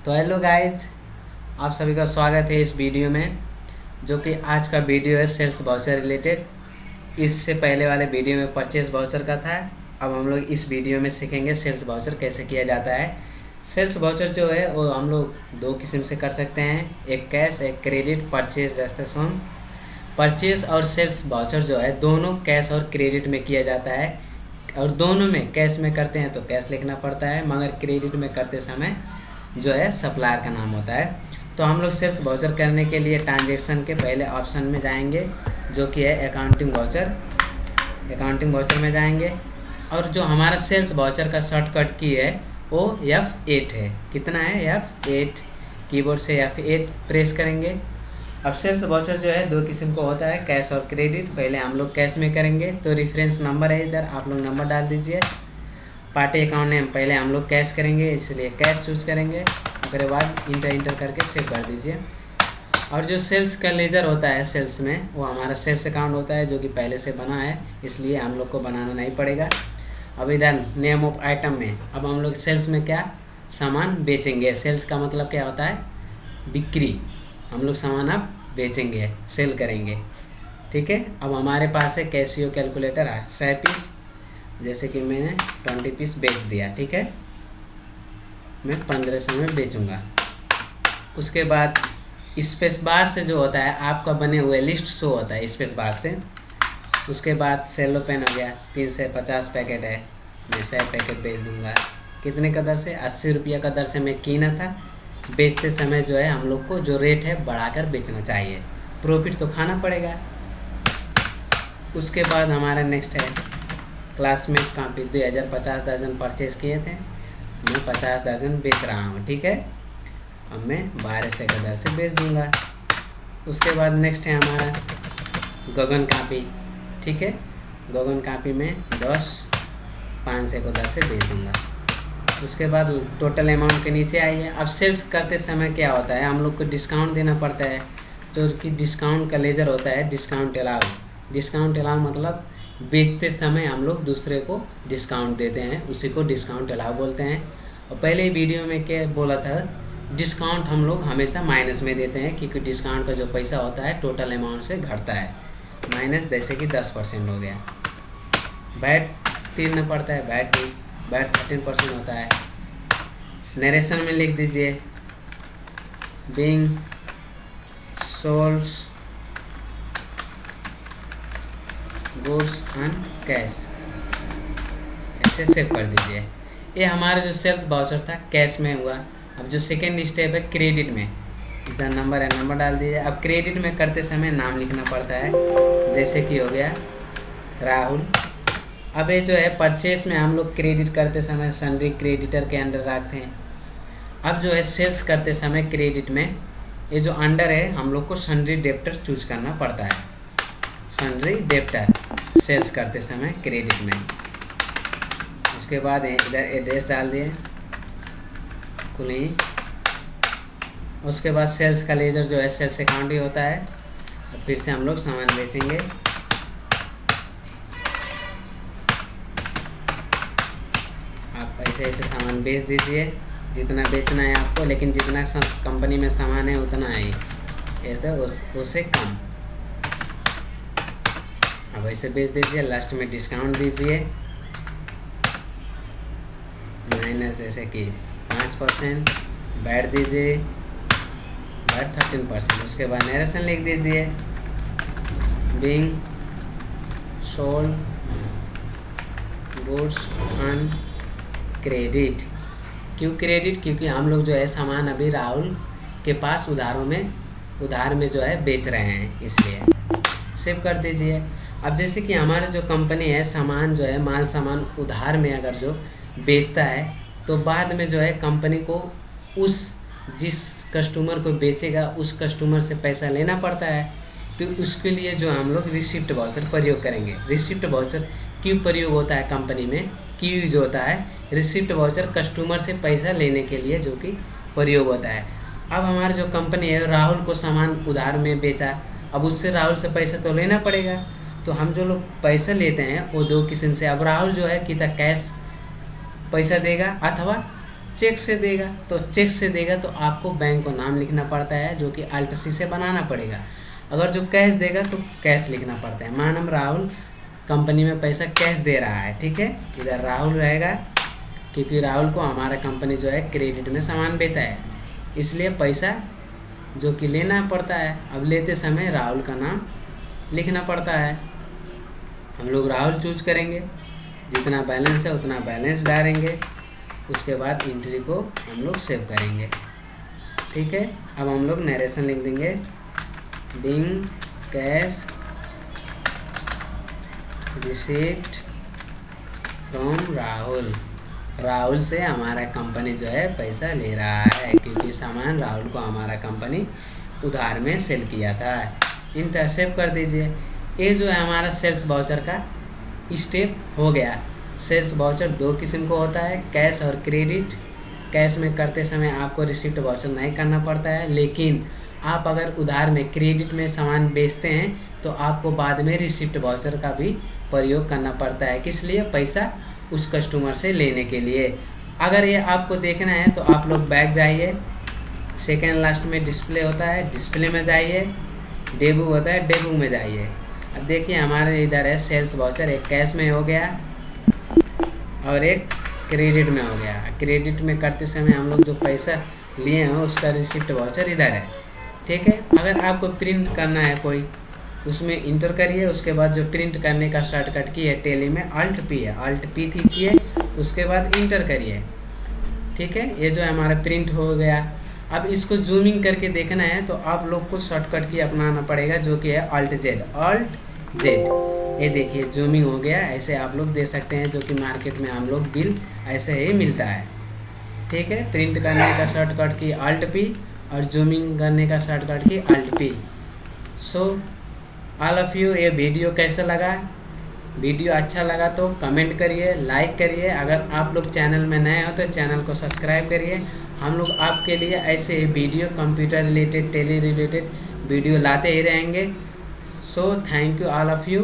तो hello guys, आप सभी का स्वागत है इस वीडियो में, जो कि आज का वीडियो है सेल्स वाउचर रिलेटेड। इससे पहले वाले वीडियो में परचेज वाउचर का था। अब हम लोग इस वीडियो में सीखेंगे सेल्स वाउचर कैसे किया जाता है। सेल्स वाउचर जो है वो हम लोग दो किस्म से कर सकते हैं, एक कैश एक क्रेडिट। परचेज जैसे सुन, परचेज और सेल्स वाउचर जो है दोनों कैश और क्रेडिट में किया जाता है। और दोनों में कैश में करते हैं तो कैश लिखना पड़ता है, मगर क्रेडिट में करते समय जो है सप्लायर का नाम होता है। तो हम लोग सेल्स वाउचर करने के लिए ट्रांजेक्शन के पहले ऑप्शन में जाएंगे, जो कि है अकाउंटिंग वाउचर। अकाउंटिंग वाउचर में जाएंगे और जो हमारा सेल्स वाउचर का शॉर्टकट की है वो F8 है। कितना है? F8। कीबोर्ड से F8 प्रेस करेंगे। अब सेल्स वाउचर जो है दो किस्म को होता है, कैश और क्रेडिट। पहले हम लोग कैश में करेंगे तो रेफरेंस नंबर है इधर, आप लोग नंबर डाल दीजिए। पार्टी अकाउंट नेम पहले हम लोग कैश करेंगे, इसलिए कैश चूज करेंगे। उसके बाद इंटर करके सेव कर दीजिए। और जो सेल्स का लेजर होता है सेल्स में, वो हमारा सेल्स अकाउंट होता है, जो कि पहले से बना है, इसलिए हम लोग को बनाना नहीं पड़ेगा। अब इधर नेम ऑफ आइटम में अब हम लोग सेल्स में क्या सामान बेचेंगे। सेल्स का मतलब क्या होता है? बिक्री। हम लोग सामान अब बेचेंगे, सेल करेंगे, ठीक है। अब हमारे पास है कैशियो कैलकुलेटर है 100 पीस, जैसे कि मैंने 20 पीस बेच दिया, ठीक है। मैं 1500 में बेचूंगा। उसके बाद स्पेस बार से जो होता है आपका बने हुए लिस्ट शो होता है स्पेस बार से। उसके बाद सेलो पेन हो गया, 350 पैकेट है, मैं 100 पैकेट बेच दूंगा। कितने का दर से? 80 रुपये का दर से मैं कीना था। बेचते समय जो है हम लोग को जो रेट है बढ़ाकर बेचना चाहिए, प्रॉफिट तो खाना पड़ेगा। उसके बाद हमारा नेक्स्ट है क्लासमेट कॉपी। 2050 दर्जन परचेज किए थे, मैं 50 दर्जन बेच रहा हूँ, ठीक है। अब मैं 1200 का दर से बेच दूंगा। उसके बाद नेक्स्ट है हमारा गगन कॉपी, ठीक है। गगन कॉपी में 10 500 को दर से बेच दूंगा। उसके बाद टोटल अमाउंट के नीचे आइए। अब सेल्स करते समय क्या होता है, हम लोग को डिस्काउंट देना पड़ता है, जो कि डिस्काउंट का लेजर होता है डिस्काउंट अलाउ। डिस्काउंट अलाउ मतलब बेचते समय हम लोग दूसरे को डिस्काउंट देते हैं, उसी को डिस्काउंट अलाउ बोलते हैं। और पहले वीडियो में क्या बोला था, डिस्काउंट हम लोग हमेशा माइनस में देते हैं, क्योंकि डिस्काउंट का जो पैसा होता है टोटल अमाउंट से घटता है। माइनस जैसे कि 10% हो गया। वैट तीरना पड़ता है, वैट 13% होता है। नरेशन में लिख दीजिए being sold goods on cash, ऐसे सेव कर दीजिए। ये हमारा जो सेल्स वाउचर था कैश में हुआ। अब जो सेकेंड स्टेप है क्रेडिट में, इसका नंबर है, नंबर डाल दीजिए। अब क्रेडिट में करते समय नाम लिखना पड़ता है, जैसे कि हो गया राहुल। अब ये जो है परचेस में हम लोग क्रेडिट करते समय सन्ड्री क्रेडिटर के अंडर रखते हैं। अब जो है सेल्स करते समय क्रेडिट में ये जो अंडर है हम लोग को सन्ड्री डेप्टर चूज करना पड़ता है। सन्ड्री डेप्टर सेल्स करते समय क्रेडिट में। उसके बाद इधर एड्रेस डाल दिए कुली। उसके बाद सेल्स का लेजर जो है सेल्स अकाउंट ही होता है। और फिर से हम लोग सामान बेचेंगे। आप ऐसे ऐसे सामान बेच दीजिए जितना बेचना है आपको, लेकिन जितना कंपनी में सामान है उतना ही, ऐसे उससे कम। अब ऐसे बेच दीजिए। लास्ट में डिस्काउंट दीजिए, माइनस जैसे कि 5%, बैठ दीजिए, बैठ 13%। उसके बाद नरेशन लिख दीजिए being sold goods on credit. क्यों क्रेडिट? क्योंकि हम लोग जो है सामान अभी राहुल के पास उधार में जो है बेच रहे हैं, इसलिए सेव कर दीजिए। अब जैसे कि हमारा जो कंपनी है सामान जो है माल सामान उधार में अगर जो बेचता है, तो बाद में जो है कंपनी को जिस कस्टमर को बेचेगा उस कस्टमर से पैसा लेना पड़ता है। तो उसके लिए जो हम लोग रिसिप्ट वाउचर प्रयोग करेंगे। रिसिप्ट वाउचर क्यों प्रयोग होता है कंपनी में, क्यों यूज होता है? रिसिप्ट वाउचर कस्टमर से पैसा लेने के लिए जो कि प्रयोग होता है। अब हमारा जो कंपनी है राहुल को सामान उधार में बेचा, अब उससे राहुल से पैसा तो लेना पड़ेगा। तो हम जो लोग पैसा लेते हैं वो दो किस्म से। अब राहुल जो है कि कैश पैसा देगा अथवा चेक से देगा, तो चेक से देगा तो आपको बैंक को नाम लिखना पड़ता है, जो कि Alt C से बनाना पड़ेगा। अगर जो कैश देगा तो कैश लिखना पड़ता है। मान हम राहुल कंपनी में पैसा कैश दे रहा है, ठीक है, इधर राहुल रहेगा, क्योंकि राहुल को हमारा कंपनी जो है क्रेडिट में सामान बेचा है, इसलिए पैसा जो कि लेना पड़ता है। अब लेते समय राहुल का नाम लिखना पड़ता है। हम लोग राहुल चूज करेंगे, जितना बैलेंस है उतना बैलेंस डालेंगे, उसके बाद एंट्री को हम लोग सेव करेंगे, ठीक है। अब हम लोग नरेशन लिख देंगे, being cash receipt from Rahul. Rahul से हमारा कंपनी जो है पैसा ले रहा है, क्योंकि सामान राहुल को हमारा कंपनी उधार में सेल किया था। इंटर सेव कर दीजिए। ये जो है हमारा सेल्स वाउचर का स्टेप हो गया। सेल्स वाउचर दो किस्म को होता है, कैश और क्रेडिट। कैश में करते समय आपको रिसिप्ट वाउचर नहीं करना पड़ता है, लेकिन आप अगर उधार में क्रेडिट में सामान बेचते हैं तो आपको बाद में रिसिप्ट वाउचर का भी प्रयोग करना पड़ता है। किस लिए? पैसा उस कस्टमर से लेने के लिए। अगर ये आपको देखना है तो आप लोग बैक जाइए, सेकेंड लास्ट में डिस्प्ले होता है, डिस्प्ले में जाइए, डेबू होता है, डेबू में जाइए। अब देखिए हमारे इधर है सेल्स वाउचर, एक कैश में हो गया और एक क्रेडिट में हो गया। क्रेडिट में करते समय हम लोग जो पैसा लिए हैं उसका रिसिप्ट वाउचर इधर है, ठीक है। अगर आपको प्रिंट करना है कोई, उसमें इंटर करिए, उसके बाद जो प्रिंट करने का शॉर्टकट की है टेली में Alt P है, Alt P खींचिए, उसके बाद इंटर करिए, ठीक है। ये जो हमारा प्रिंट हो गया। अब इसको जूमिंग करके देखना है तो आप लोग को शॉर्टकट की अपनाना पड़ेगा, जो कि है Alt Z। ये देखिए जूमिंग हो गया। ऐसे आप लोग दे सकते हैं, जो कि मार्केट में हम लोग बिल ऐसे ही मिलता है, ठीक है। प्रिंट करने का शॉर्टकट की Alt P और जूमिंग करने का शॉर्टकट की Alt P। So all of you, ये वीडियो कैसा लगा? वीडियो अच्छा लगा तो कमेंट करिए, लाइक करिए। अगर आप लोग चैनल में नए हो तो चैनल को सब्सक्राइब करिए। हम लोग आपके लिए ऐसे video computer related, Tally related video लाते ही रहेंगे। So thank you all of you.